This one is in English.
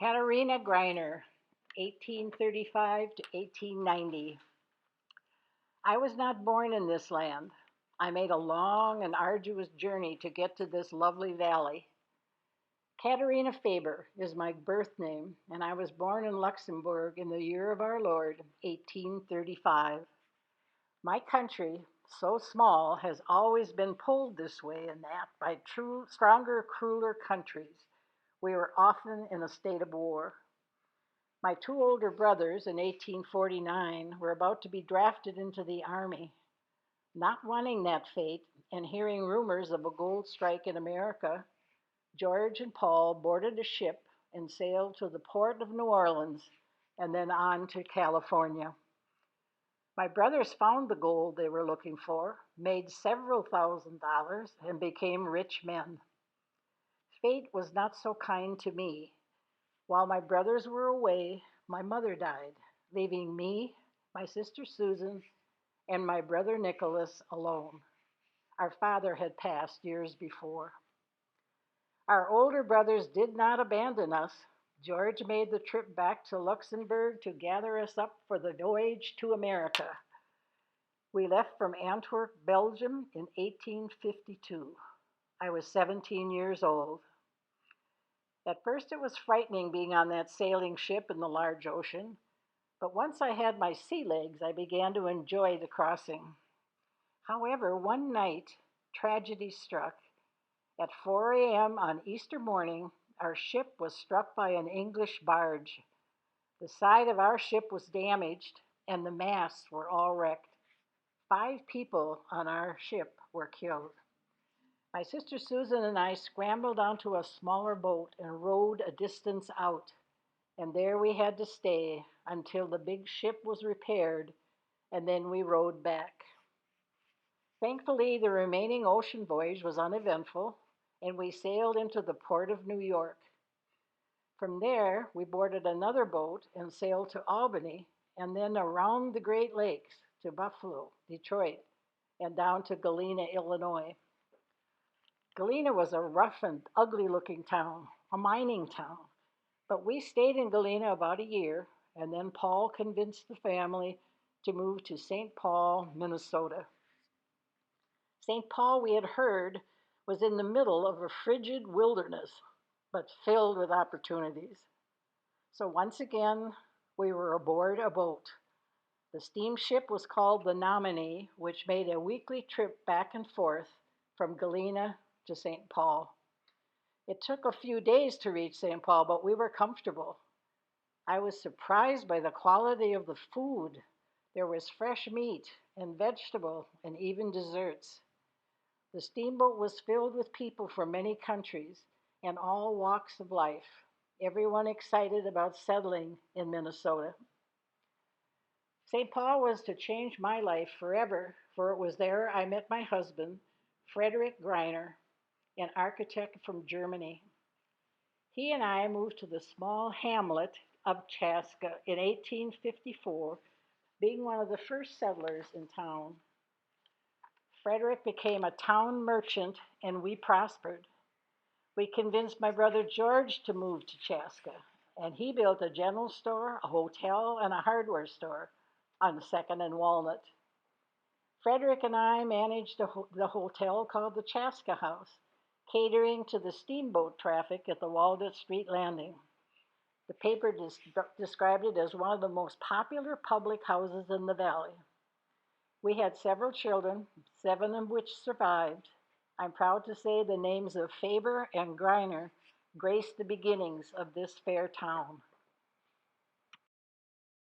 Katherina Greiner, 1835 to 1890. I was not born in this land. I made a long and arduous journey to get to this lovely valley. Katherina Faber is my birth name, and I was born in Luxembourg in the year of our Lord, 1835. My country, so small, has always been pulled this way and that by stronger, crueler countries. We were often in a state of war. My two older brothers in 1849 were about to be drafted into the army. Not wanting that fate and hearing rumors of a gold strike in America, George and Paul boarded a ship and sailed to the port of New Orleans and then on to California. My brothers found the gold they were looking for, made several $1,000s, and became rich men. Fate was not so kind to me. While my brothers were away, my mother died, leaving me, my sister Susan, and my brother Nicholas alone. Our father had passed years before. Our older brothers did not abandon us. George made the trip back to Luxembourg to gather us up for the voyage to America. We left from Antwerp, Belgium in 1852. I was 17 years old. At first it was frightening being on that sailing ship in the large ocean, but once I had my sea legs, I began to enjoy the crossing. However, one night, tragedy struck. At 4 a.m. on Easter morning, our ship was struck by an English barge. The side of our ship was damaged, and the masts were all wrecked. 5 people on our ship were killed. My sister Susan and I scrambled onto a smaller boat and rowed a distance out, and there we had to stay until the big ship was repaired, and then we rowed back. Thankfully, the remaining ocean voyage was uneventful, and we sailed into the port of New York. From there, we boarded another boat and sailed to Albany, and then around the Great Lakes to Buffalo, Detroit, and down to Galena, Illinois. Galena was a rough and ugly-looking town, a mining town. But we stayed in Galena about a year, and then Paul convinced the family to move to St. Paul, Minnesota. St. Paul, we had heard, was in the middle of a frigid wilderness, but filled with opportunities. So once again, we were aboard a boat. The steamship was called the Nominee, which made a weekly trip back and forth from Galena to St. Paul. It took a few days to reach St. Paul, but we were comfortable. I was surprised by the quality of the food. There was fresh meat and vegetable and even desserts. The steamboat was filled with people from many countries and all walks of life, everyone excited about settling in Minnesota. St. Paul was to change my life forever, for it was there I met my husband, Frederick Greiner, an architect from Germany. He and I moved to the small hamlet of Chaska in 1854, being one of the first settlers in town. Frederick became a town merchant and we prospered. We convinced my brother George to move to Chaska, and he built a general store, a hotel, and a hardware store on 2nd and Walnut. Frederick and I managed the hotel called the Chaska House, catering to the steamboat traffic at the Walnut Street Landing. The paper described it as one of the most popular public houses in the valley. We had several children, 7 of which survived. I'm proud to say the names of Faber and Greiner graced the beginnings of this fair town.